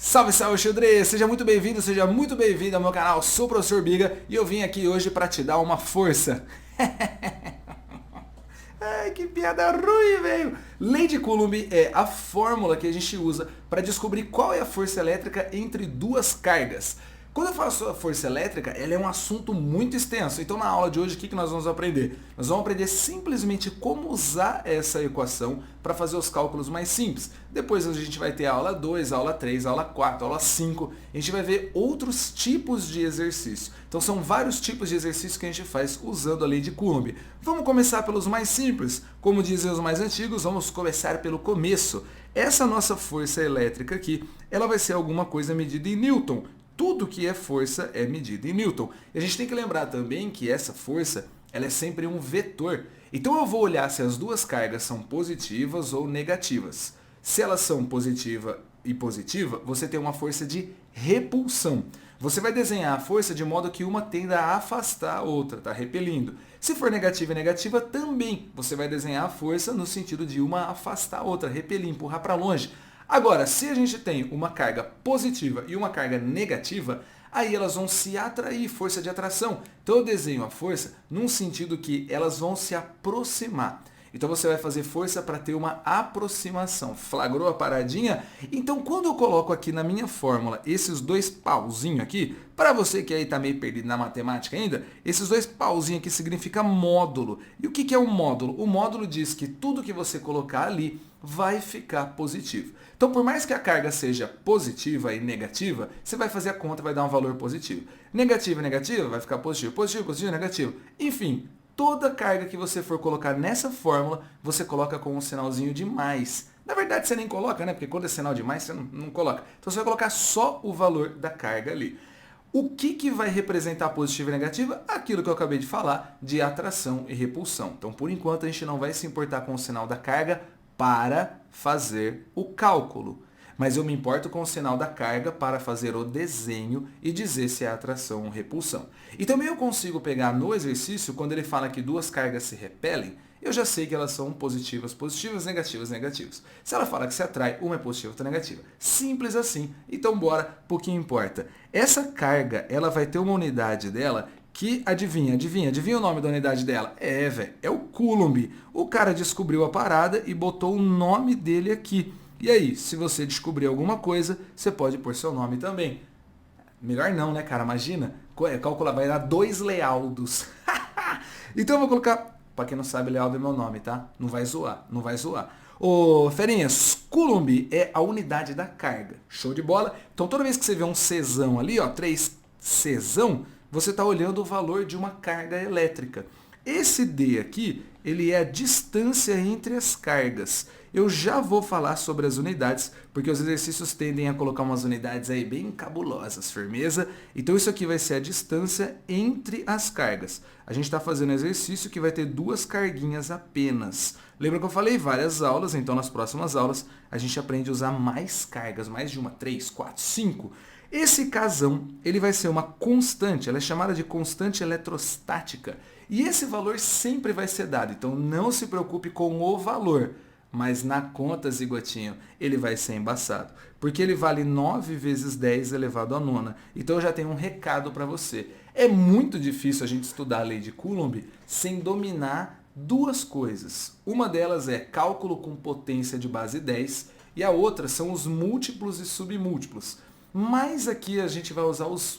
Salve, salve, xadrez! Seja muito bem-vindo, seja muito bem-vindo ao meu canal. Sou o Professor Biga e eu vim aqui hoje para te dar uma força. Ai, que piada ruim, velho! Lei de Coulomb é a fórmula que a gente usa para descobrir qual é a força elétrica entre duas cargas. Quando eu faço a força elétrica, ela é um assunto muito extenso. Então na aula de hoje, o que nós vamos aprender? Nós vamos aprender simplesmente como usar essa equação para fazer os cálculos mais simples. Depois a gente vai ter a aula 2, a aula 3, a aula 4, a aula 5. A gente vai ver outros tipos de exercício. Então são vários tipos de exercício que a gente faz usando a lei de Coulomb. Vamos começar pelos mais simples. Como dizem os mais antigos, vamos começar pelo começo. Essa nossa força elétrica aqui, ela vai ser alguma coisa medida em Newton. Tudo que é força é medido em Newton. E a gente tem que lembrar também que essa força ela é sempre um vetor. Então eu vou olhar se as duas cargas são positivas ou negativas. Se elas são positiva e positiva, você tem uma força de repulsão. Você vai desenhar a força de modo que uma tenda a afastar a outra, tá repelindo. Se for negativa e negativa, também você vai desenhar a força no sentido de uma afastar a outra, repelir, empurrar para longe. Agora, se a gente tem uma carga positiva e uma carga negativa, aí elas vão se atrair, força de atração. Então eu desenho a força num sentido que elas vão se aproximar. Então você vai fazer força para ter uma aproximação. Flagrou a paradinha? Então quando eu coloco aqui na minha fórmula esses dois pauzinhos aqui, para você que aí está meio perdido na matemática ainda, esses dois pauzinhos aqui significa módulo. E o que é um módulo? O módulo diz que tudo que você colocar ali vai ficar positivo. Então por mais que a carga seja positiva e negativa, você vai fazer a conta e vai dar um valor positivo. Negativa e negativa vai ficar positivo, positivo, positivo, negativo. Enfim, toda carga que você for colocar nessa fórmula, você coloca com um sinalzinho de mais. Na verdade, você nem coloca, né? Porque quando é sinal de mais, você não coloca. Então, você vai colocar só o valor da carga ali. O que vai representar positiva e negativa? Aquilo que eu acabei de falar, de atração e repulsão. Então, por enquanto, a gente não vai se importar com o sinal da carga para fazer o cálculo. Mas eu me importo com o sinal da carga para fazer o desenho e dizer se é atração ou repulsão. E também eu consigo pegar no exercício, quando ele fala que duas cargas se repelem, eu já sei que elas são positivas, positivas, negativas, negativas. Se ela fala que se atrai, uma é positiva, outra é negativa. Simples assim. Então bora, pouquinho importa. Essa carga, ela vai ter uma unidade dela que, adivinha o nome da unidade dela? Velho, é o Coulomb. O cara descobriu a parada e botou o nome dele aqui. E aí, se você descobrir alguma coisa, você pode pôr seu nome também. Melhor não, né, cara? Imagina, calcular, vai dar 2 Lealdos. Então eu vou colocar, pra quem não sabe, Lealdo é meu nome, tá? Não vai zoar, não vai zoar. Ô, ferinhas, Coulomb é a unidade da carga. Show de bola? Então toda vez que você vê um Czão ali, ó, 3 Czão, você está olhando o valor de uma carga elétrica. Esse D aqui, ele é a distância entre as cargas. Eu já vou falar sobre as unidades, porque os exercícios tendem a colocar umas unidades aí bem cabulosas, firmeza? Então isso aqui vai ser a distância entre as cargas. A gente está fazendo um exercício que vai ter 2 carguinhas apenas. Lembra que eu falei várias aulas, então nas próximas aulas a gente aprende a usar mais cargas, mais de uma, 3, 4, 5. Esse casão, ele vai ser uma constante, ela é chamada de constante eletrostática. E esse valor sempre vai ser dado, então não se preocupe com o valor. Mas na conta, zigotinho, ele vai ser embaçado. Porque ele vale 9 vezes 10 elevado à nona. Então eu já tenho um recado para você. É muito difícil a gente estudar a lei de Coulomb sem dominar duas coisas. Uma delas é cálculo com potência de base 10 e a outra são os múltiplos e submúltiplos. Mas aqui a gente vai usar os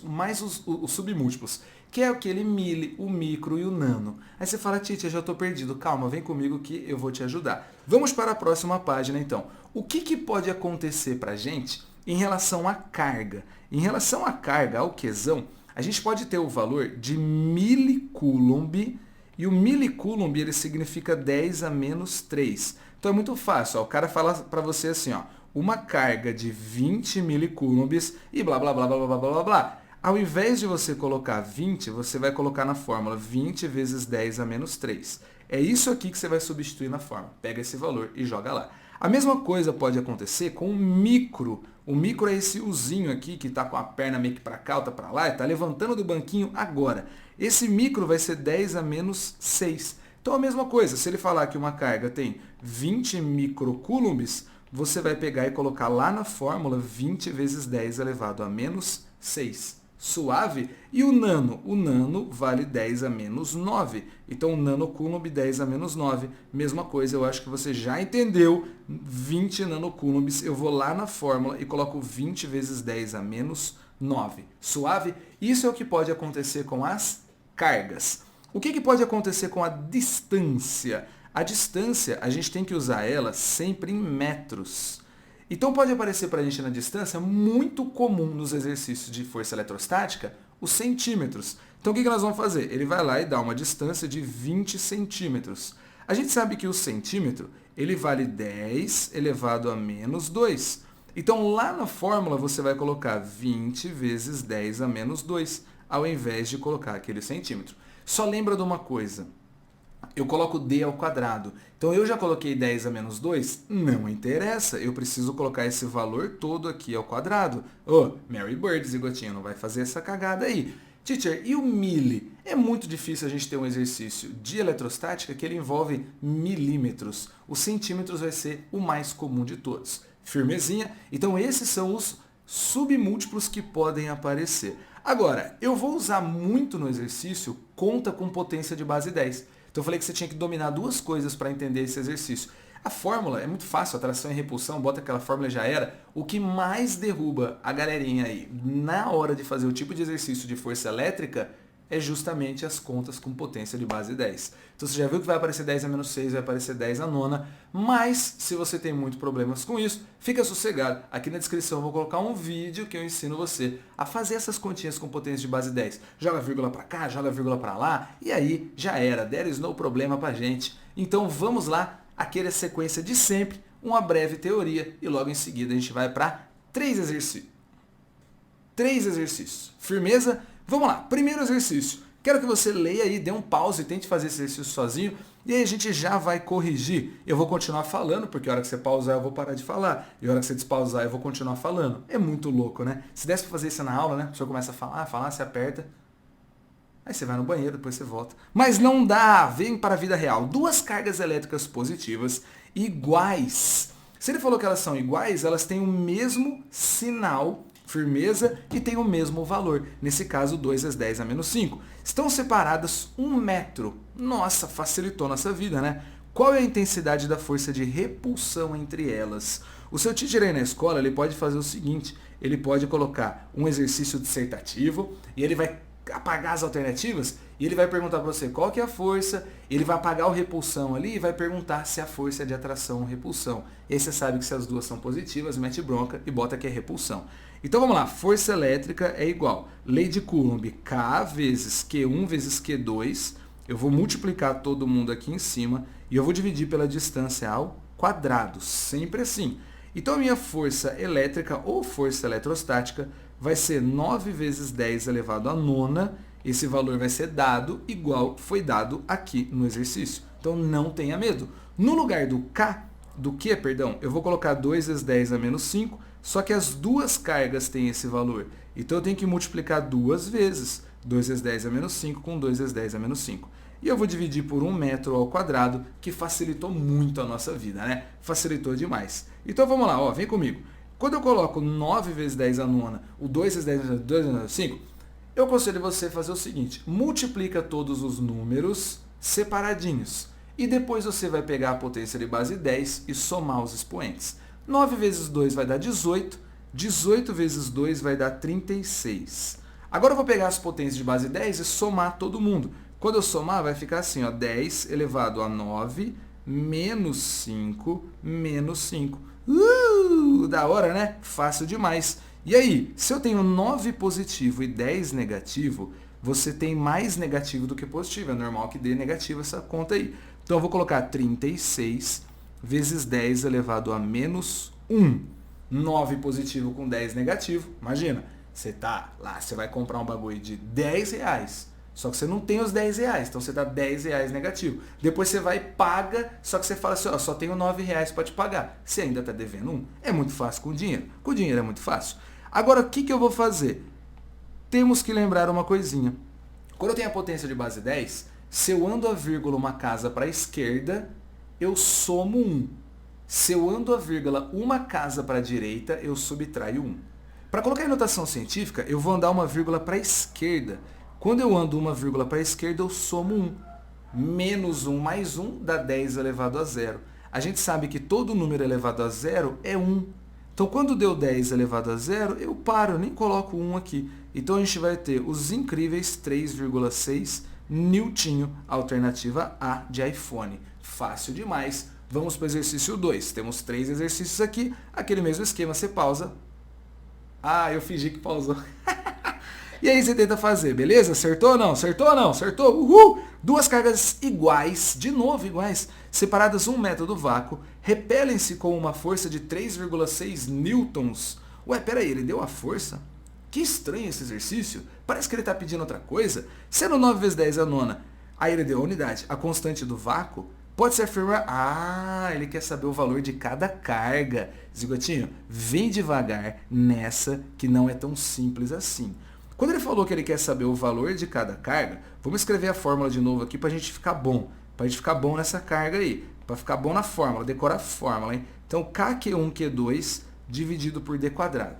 submúltiplos, que é aquele mili, o micro e o nano. Aí você fala, Tite, eu já estou perdido. Calma, vem comigo que eu vou te ajudar. Vamos para a próxima página, então. O que pode acontecer para a gente em relação à carga? Em relação à carga, ao Qzão, a gente pode ter o valor de milicoulomb, e o milicoulomb ele significa 10 a menos 3. Então é muito fácil. Ó, o cara fala para você assim, ó, uma carga de 20 milicoulombs e blá, blá, blá, blá, blá, blá, blá, blá. Ao invés de você colocar 20, você vai colocar na fórmula 20 vezes 10 a menos 3. É isso aqui que você vai substituir na fórmula. Pega esse valor e joga lá. A mesma coisa pode acontecer com o micro. O micro é esse uzinho aqui que está com a perna meio que para cá, outra para lá, e está levantando do banquinho agora. Esse micro vai ser 10 a menos 6. Então a mesma coisa, se ele falar que uma carga tem 20 microcoulombs, você vai pegar e colocar lá na fórmula 20 vezes 10 elevado a menos 6. Suave? E o nano? O nano vale 10 a menos 9. Então, nanocoulomb 10 a menos 9. Mesma coisa, eu acho que você já entendeu. 20 nanocoulombs, eu vou lá na fórmula e coloco 20 vezes 10 a menos 9. Suave? Isso é o que pode acontecer com as cargas. O que pode acontecer com a distância? A distância, a gente tem que usar ela sempre em metros. Então pode aparecer para a gente na distância, muito comum nos exercícios de força eletrostática, os centímetros. Então o que nós vamos fazer? Ele vai lá e dá uma distância de 20 centímetros. A gente sabe que o centímetro, ele vale 10 elevado a menos 2. Então lá na fórmula você vai colocar 20 vezes 10 a menos 2, ao invés de colocar aquele centímetro. Só lembra de uma coisa. Eu coloco d ao quadrado. Então eu já coloquei 10 a menos 2? Não interessa. Eu preciso colocar esse valor todo aqui ao quadrado. Mary Bird, Zigotinho, não vai fazer essa cagada aí. Teacher, e o milli? É muito difícil a gente ter um exercício de eletrostática que ele envolve milímetros. Os centímetros vai ser o mais comum de todos. Firmezinha? Então esses são os submúltiplos que podem aparecer. Agora, eu vou usar muito no exercício conta com potência de base 10. Então eu falei que você tinha que dominar duas coisas para entender esse exercício. A fórmula é muito fácil, atração e repulsão, bota aquela fórmula e já era. O que mais derruba a galerinha aí na hora de fazer o tipo de exercício de força elétrica é justamente as contas com potência de base 10. Então você já viu que vai aparecer 10 a menos 6, vai aparecer 10 a nona, mas se você tem muitos problemas com isso, fica sossegado. Aqui na descrição eu vou colocar um vídeo que eu ensino você a fazer essas continhas com potência de base 10. Joga vírgula para cá, joga vírgula para lá, e aí já era, there is no problema pra gente. Então vamos lá, aquela sequência de sempre, uma breve teoria, e logo em seguida a gente vai para 3 exercícios. 3 exercícios. Firmeza? Vamos lá, primeiro exercício. Quero que você leia aí, dê um pause e tente fazer esse exercício sozinho. E aí a gente já vai corrigir. Eu vou continuar falando, porque a hora que você pausar eu vou parar de falar. E a hora que você despausar eu vou continuar falando. É muito louco, né? Se desse pra fazer isso na aula, né? O senhor começa a falar, você aperta. Aí você vai no banheiro, depois você volta. Mas não dá! Vem para a vida real. 2 cargas elétricas positivas iguais. Se ele falou que elas são iguais, elas têm o mesmo sinal, firmeza, e têm o mesmo valor. Nesse caso, 2 vezes 10 a menos 5. Estão separadas 1 metro. Nossa, facilitou nossa vida, né? Qual é a intensidade da força de repulsão entre elas? O seu teacher aí na escola, ele pode fazer o seguinte, ele pode colocar um exercício dissertativo e ele vai apagar as alternativas e ele vai perguntar para você qual que é a força, ele vai apagar o repulsão ali e vai perguntar se a força é de atração ou repulsão. E aí você sabe que se as duas são positivas, mete bronca e bota que é repulsão. Então vamos lá, força elétrica é igual, lei de Coulomb, K vezes Q1 vezes Q2, eu vou multiplicar todo mundo aqui em cima e eu vou dividir pela distância ao quadrado, sempre assim. Então a minha força elétrica ou força eletrostática vai ser 9 vezes 10 elevado à nona. Esse valor vai ser dado igual foi dado aqui no exercício. Então não tenha medo. No lugar do K, eu vou colocar 2 vezes 10 a menos 5, só que as duas cargas têm esse valor. Então eu tenho que multiplicar 2 vezes 2 vezes 10 a menos 5 com 2 vezes 10 a menos 5. E eu vou dividir por 1 metro ao quadrado, que facilitou muito a nossa vida, né? Facilitou demais. Então vamos lá, vem comigo. Quando eu coloco 9 vezes 10 a nona, o 2 vezes 10 a 2 vezes 5, eu aconselho você a fazer o seguinte, multiplica todos os números separadinhos. E depois você vai pegar a potência de base 10 e somar os expoentes. 9 vezes 2 vai dar 18, 18 vezes 2 vai dar 36. Agora eu vou pegar as potências de base 10 e somar todo mundo. Quando eu somar, vai ficar assim, 10 elevado a 9 menos 5 menos 5. Da hora, né? Fácil demais. E aí, se eu tenho 9 positivo e 10 negativo, você tem mais negativo do que positivo. É normal que dê negativo essa conta aí. Então eu vou colocar 36 vezes 10 elevado a menos 1. 9 positivo com 10 negativo. Imagina, você tá lá, você vai comprar um bagulho de 10 reais. Só que você não tem os 10 reais, então você dá 10 reais negativo. Depois você vai e paga, só que você fala assim, só tenho 9 reais para te pagar. Você ainda está devendo 1. É muito fácil com dinheiro. Com dinheiro é muito fácil. Agora, o que eu vou fazer? Temos que lembrar uma coisinha. Quando eu tenho a potência de base 10, se eu ando a vírgula uma casa para a esquerda, eu somo 1. Se eu ando a vírgula uma casa para a direita, eu subtraio 1. Para colocar em notação científica, eu vou andar uma vírgula para a esquerda. Quando eu ando uma vírgula para a esquerda, eu somo 1. Menos 1 mais 1 dá 10 elevado a 0. A gente sabe que todo número elevado a 0 é 1. Então, quando deu 10 elevado a 0, eu paro, eu nem coloco 1 aqui. Então, a gente vai ter os incríveis 3,6 Newtinho, alternativa A de iPhone. Fácil demais. Vamos para o exercício 2. Temos 3 exercícios aqui. Aquele mesmo esquema, você pausa. Ah, eu fingi que pausou. E aí você tenta fazer, beleza? Acertou ou não? Acertou ou não? Acertou? Uhul! Duas cargas iguais, de novo iguais, separadas 1 metro do vácuo, repelem-se com uma força de 3,6 newtons. Ué, peraí, ele deu a força? Que estranho esse exercício. Parece que ele está pedindo outra coisa. Sendo 9 vezes 10 a nona, aí ele deu a unidade, a constante do vácuo, pode-se afirmar... Ah, ele quer saber o valor de cada carga. Zigotinho, vem devagar nessa que não é tão simples assim. Quando ele falou que ele quer saber o valor de cada carga, vamos escrever a fórmula de novo aqui para a gente ficar bom. Para a gente ficar bom nessa carga aí. Para ficar bom na fórmula, decora a fórmula, hein? Então, K-Q1-Q2 dividido por D quadrado.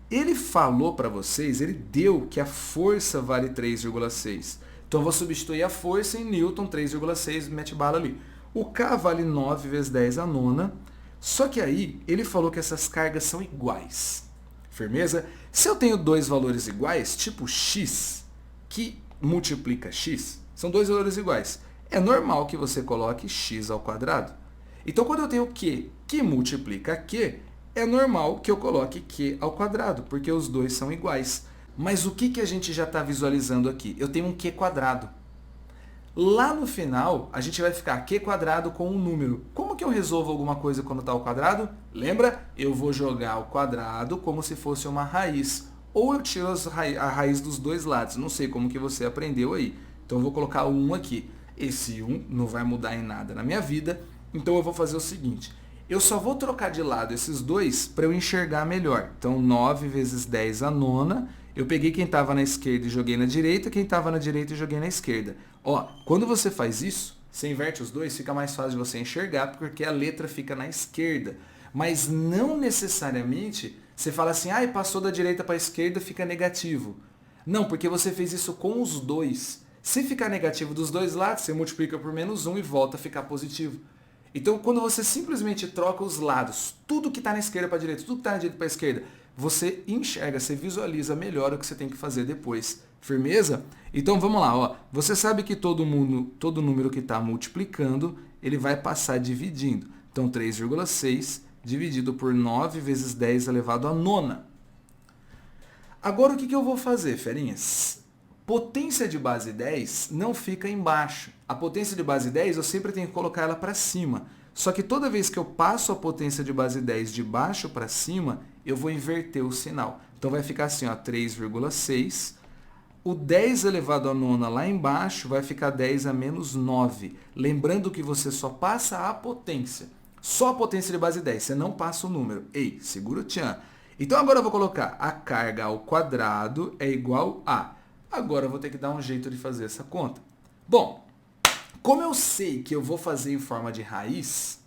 Ele falou para vocês, ele deu que a força vale 3,6. Então, eu vou substituir a força em Newton, 3,6, mete bala ali. O K vale 9 vezes 10 a nona. Só que aí, ele falou que essas cargas são iguais. Firmeza? Se eu tenho dois valores iguais, tipo x, que multiplica x, são dois valores iguais. É normal que você coloque x ao quadrado. Então, quando eu tenho q que multiplica q, é normal que eu coloque q ao quadrado, porque os dois são iguais. Mas o que a gente já está visualizando aqui? Eu tenho um q quadrado. Lá no final, a gente vai ficar q quadrado com um número. Como que eu resolvo alguma coisa quando está ao quadrado? Lembra? Eu vou jogar ao quadrado como se fosse uma raiz. Ou eu tiro a raiz dos dois lados. Não sei como que você aprendeu aí. Então eu vou colocar o 1 aqui. Esse 1 não vai mudar em nada na minha vida. Então eu vou fazer o seguinte. Eu só vou trocar de lado esses dois para eu enxergar melhor. Então 9 vezes 10 a nona. Eu peguei quem estava na esquerda e joguei na direita, quem estava na direita e joguei na esquerda. Ó, quando você faz isso, você inverte os dois, fica mais fácil de você enxergar, porque a letra fica na esquerda. Mas não necessariamente você fala assim, ah, passou da direita para a esquerda, fica negativo. Não, porque você fez isso com os dois. Se ficar negativo dos dois lados, você multiplica por menos 1 e volta a ficar positivo. Então, quando você simplesmente troca os lados, tudo que está na esquerda para a direita, tudo que está na direita para a esquerda, você enxerga, você visualiza melhor o que você tem que fazer depois. Firmeza? Então vamos lá, ó. Você sabe que todo número que está multiplicando, ele vai passar dividindo. Então 3,6 dividido por 9 vezes 10 elevado a nona. Agora o que eu vou fazer, ferinhas? Potência de base 10 não fica embaixo. A potência de base 10 eu sempre tenho que colocar ela para cima. Só que toda vez que eu passo a potência de base 10 de baixo para cima, eu vou inverter o sinal. Então vai ficar assim, ó, 3,6. O 10 elevado a nona lá embaixo vai ficar 10 a menos 9. Lembrando que você só passa a potência. Só a potência de base 10, você não passa o número. Ei, segura o tchan. Então agora eu vou colocar a carga ao quadrado é igual a... Agora eu vou ter que dar um jeito de fazer essa conta. Bom, como eu sei que eu vou fazer em forma de raiz,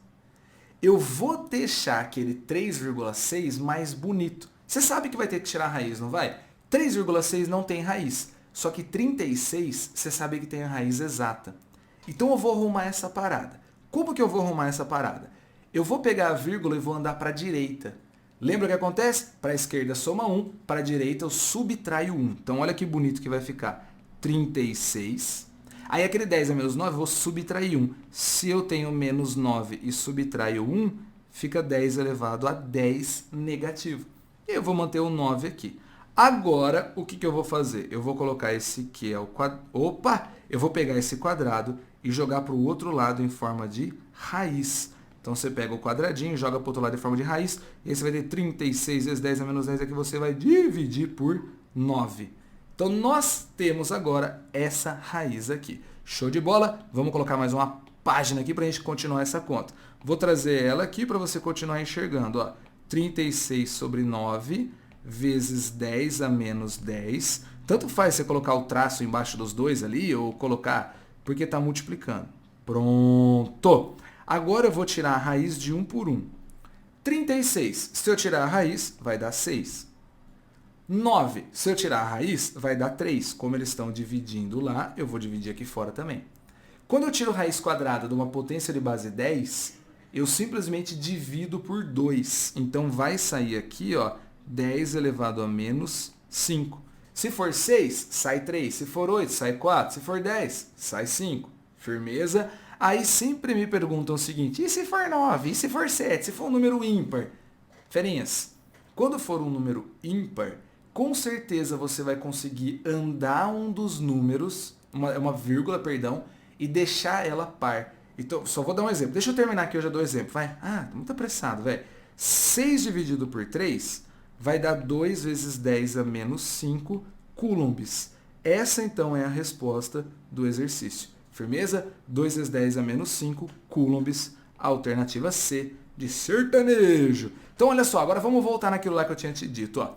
eu vou deixar aquele 3,6 mais bonito. Você sabe que vai ter que tirar a raiz, não vai? 3,6 não tem raiz. Só que 36, você sabe que tem a raiz exata. Então eu vou arrumar essa parada. Como que eu vou arrumar essa parada? Eu vou pegar a vírgula e vou andar para a direita. Lembra o que acontece? Para a esquerda soma 1, para a direita eu subtraio 1. Então olha que bonito que vai ficar. 36. Aí aquele 10 a menos 9, eu vou subtrair 1. Se eu tenho menos 9 e subtraio 1, fica 10 elevado a 10 negativo. E eu vou manter o 9 aqui. Agora, o que eu vou fazer? Eu vou colocar esse aqui ao quadrado. Opa! Eu vou pegar esse quadrado e jogar para o outro lado em forma de raiz. Então você pega o quadradinho, joga para o outro lado em forma de raiz, e aí você vai ter 36 vezes 10 a menos 10, aqui você vai dividir por 9. Então nós temos agora essa raiz aqui. Show de bola? Vamos colocar mais uma página aqui para a gente continuar essa conta. Vou trazer ela aqui para você continuar enxergando. Ó. 36 sobre 9 vezes 10 a menos 10. Tanto faz você colocar o traço embaixo dos dois ali ou colocar, porque está multiplicando. Pronto! Agora eu vou tirar a raiz de 1 por 1. 36, se eu tirar a raiz, vai dar 6. 9, se eu tirar a raiz, vai dar 3. Como eles estão dividindo lá, eu vou dividir aqui fora também. Quando eu tiro raiz quadrada de uma potência de base 10, eu simplesmente divido por 2. Então vai sair aqui, ó, 10 elevado a menos 5. Se for 6, sai 3. Se for 8, sai 4. Se for 10, sai 5. Firmeza? Aí sempre me perguntam o seguinte, e se for 9? E se for 7? Se for um número ímpar? Ferinhas, quando for um número ímpar, com certeza você vai conseguir andar um dos números, uma vírgula, perdão, e deixar ela par. Então, só vou dar um exemplo. Deixa eu terminar aqui, eu já dou exemplo. Vai. Ah, tô muito apressado, velho. 6 dividido por 3 vai dar 2 vezes 10 a menos 5 coulombs. Essa, então, é a resposta do exercício. Firmeza? 2 vezes 10 a menos 5 coulombs, alternativa C, de sertanejo. Então, olha só, agora vamos voltar naquilo lá que eu tinha te dito, ó.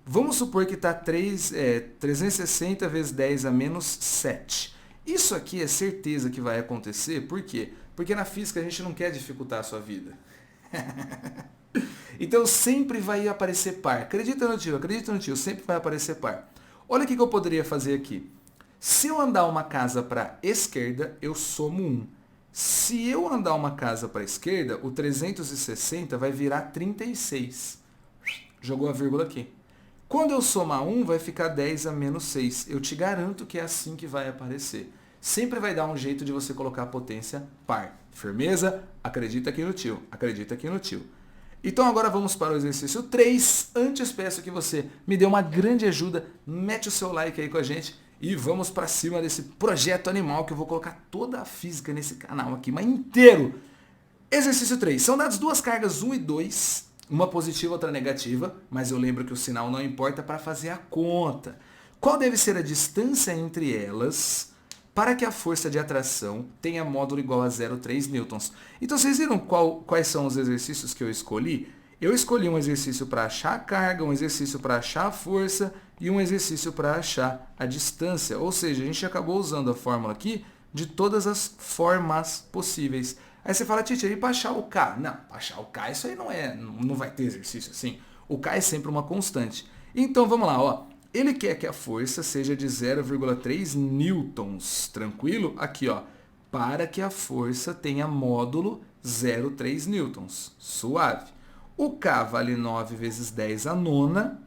Vamos supor que está 360 vezes 10 a menos 7. Isso aqui é certeza que vai acontecer, por quê? Porque na física a gente não quer dificultar a sua vida. Então sempre vai aparecer par. Acredita no tio, sempre vai aparecer par. Olha o que eu poderia fazer aqui. Se eu andar uma casa para a esquerda, eu somo 1. Se eu andar uma casa para a esquerda, o 360 vai virar 36. Jogou a vírgula aqui. Quando eu somar 1, vai ficar 10 a menos 6. Eu te garanto que é assim que vai aparecer. Sempre vai dar um jeito de você colocar a potência par. Firmeza? Acredita aqui no tio. Acredita aqui no tio. Então agora vamos para o exercício 3. Antes peço que você me dê uma grande ajuda. Mete o seu like aí com a gente. E vamos para cima desse projeto animal que eu vou colocar toda a física nesse canal aqui, mas inteiro. Exercício 3. São dadas duas cargas 1 e 2. Uma positiva, outra negativa, mas eu lembro que o sinal não importa para fazer a conta. Qual deve ser a distância entre elas para que a força de atração tenha módulo igual a 0,3 newtons? Então vocês viram quais são os exercícios que eu escolhi? Eu escolhi um exercício para achar a carga, um exercício para achar a força e um exercício para achar a distância. Ou seja, a gente acabou usando a fórmula aqui de todas as formas possíveis. Aí você fala, Tite, e para achar o K? Não, para achar o K isso aí não vai ter exercício assim. O K é sempre uma constante. Então vamos lá, ó. Ele quer que a força seja de 0,3 newtons, tranquilo? Aqui, ó, para que a força tenha módulo 0,3 newtons, suave. O K vale 9 vezes 10 a nona.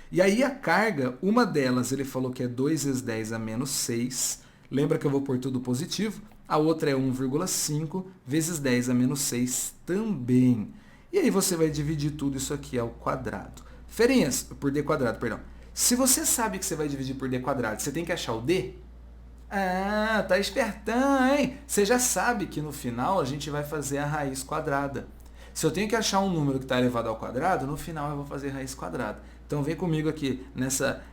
E aí a carga, uma delas ele falou que é 2 vezes 10 a menos 6. Lembra que eu vou pôr tudo positivo? A outra é 1,5 vezes 10 a menos 6 também. E aí você vai dividir tudo isso aqui ao quadrado. Ferinhas, por D quadrado, perdão. Se você sabe que você vai dividir por D quadrado, você tem que achar o D? Ah, tá espertão, hein? Você já sabe que no final a gente vai fazer a raiz quadrada. Se eu tenho que achar um número que está elevado ao quadrado, no final eu vou fazer raiz quadrada. Então vem comigo aqui nessa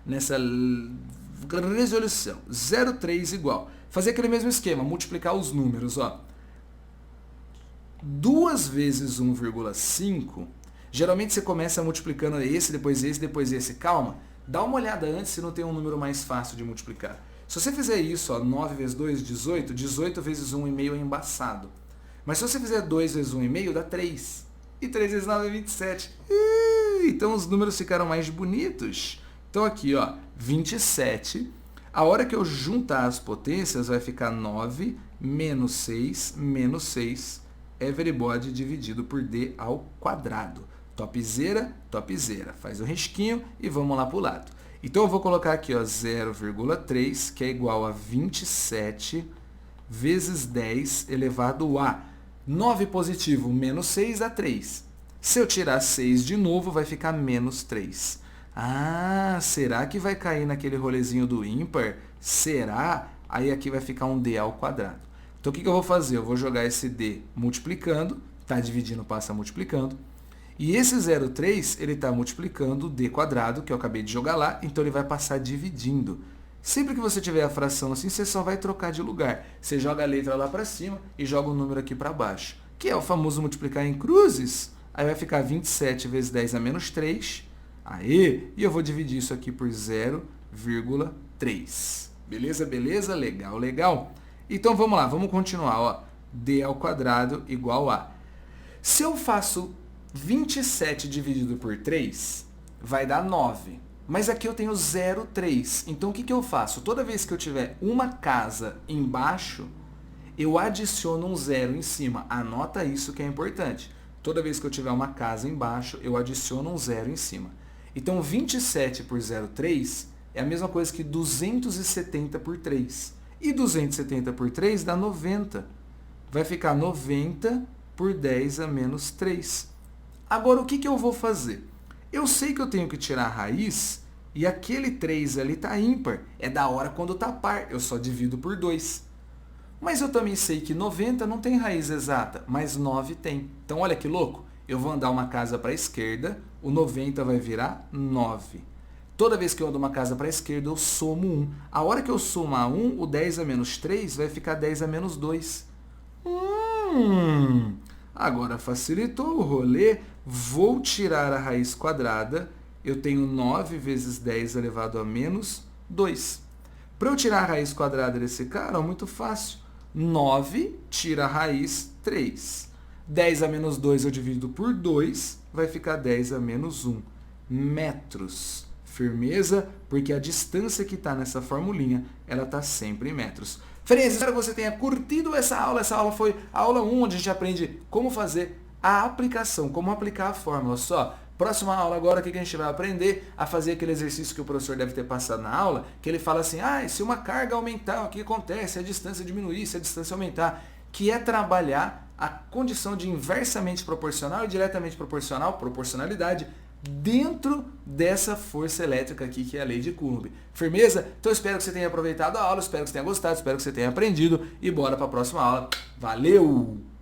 resolução. 0,3 igual. Fazer aquele mesmo esquema, multiplicar os números, ó. 2 vezes 1,5, geralmente você começa multiplicando esse, depois esse, depois esse. Calma, dá uma olhada antes se não tem um número mais fácil de multiplicar. Se você fizer isso, ó, 9 vezes 2, 18, 18 vezes 1,5 é embaçado. Mas se você fizer 2 vezes 1,5, dá 3. E 3 vezes 9 é 27. Então os números ficaram mais bonitos. Então aqui, ó, 27. A hora que eu juntar as potências, vai ficar 9 menos 6 menos 6. Everybody dividido por D ao quadrado. Topzera, topzera. Faz o risquinho e vamos lá para o lado. Então eu vou colocar aqui, ó, 0,3, que é igual a 27 vezes 10 elevado a 9 positivo menos 6 dá 3. Se eu tirar 6 de novo, vai ficar menos 3. Ah, será que vai cair naquele rolezinho do ímpar? Será? Aí aqui vai ficar um D ao quadrado. Então o que eu vou fazer? Eu vou jogar esse D multiplicando, está dividindo, passa multiplicando. E esse 0,3, ele está multiplicando o D quadrado, que eu acabei de jogar lá, então ele vai passar dividindo. Sempre que você tiver a fração assim, você só vai trocar de lugar. Você joga a letra lá para cima e joga o número aqui para baixo, que é o famoso multiplicar em cruzes. Aí vai ficar 27 vezes 10 a menos 3. Aê! E eu vou dividir isso aqui por 0,3. Beleza, beleza? Legal, legal. Então vamos lá, vamos continuar. Ó. d ao quadrado igual a. Se eu faço 27 dividido por 3, vai dar 9. Mas aqui eu tenho 0,3. Então o que eu faço? Toda vez que eu tiver uma casa embaixo, eu adiciono um zero em cima. Anota isso que é importante. Toda vez que eu tiver uma casa embaixo, eu adiciono um zero em cima. Então 27 por 0,3 é a mesma coisa que 270 por 3. E 270 por 3 dá 90. Vai ficar 90 por 10 a menos 3. Agora, o que eu vou fazer? Eu sei que eu tenho que tirar a raiz e aquele 3 ali está ímpar. É da hora quando está par, eu só divido por 2. Mas eu também sei que 90 não tem raiz exata, mas 9 tem. Então, olha que louco. Eu vou andar uma casa para a esquerda, o 90 vai virar 9. Toda vez que eu ando uma casa para a esquerda, eu somo 1. A hora que eu somar 1, o 10 a menos 3 vai ficar 10 a menos 2. Agora facilitou o rolê. Vou tirar a raiz quadrada. Eu tenho 9 vezes 10 elevado a menos 2. Para eu tirar a raiz quadrada desse cara, é muito fácil. 9 tira a raiz 3. 10 a menos 2 eu divido por 2, vai ficar 10 a menos 1 metros. Firmeza? Porque a distância que está nessa formulinha, ela está sempre em metros. Frenzy, espero que você tenha curtido essa aula. Essa aula foi a aula 1, onde a gente aprende como fazer a aplicação, como aplicar a fórmula. Só, próxima aula agora, o que a gente vai aprender? A fazer aquele exercício que o professor deve ter passado na aula, que ele fala assim, se uma carga aumentar, o que acontece? Se a distância diminuir, se a distância aumentar, que é trabalhar a condição de inversamente proporcional e diretamente proporcional, proporcionalidade, dentro dessa força elétrica aqui, que é a lei de Coulomb. Firmeza? Então eu espero que você tenha aproveitado a aula, espero que você tenha gostado, espero que você tenha aprendido e bora para a próxima aula. Valeu!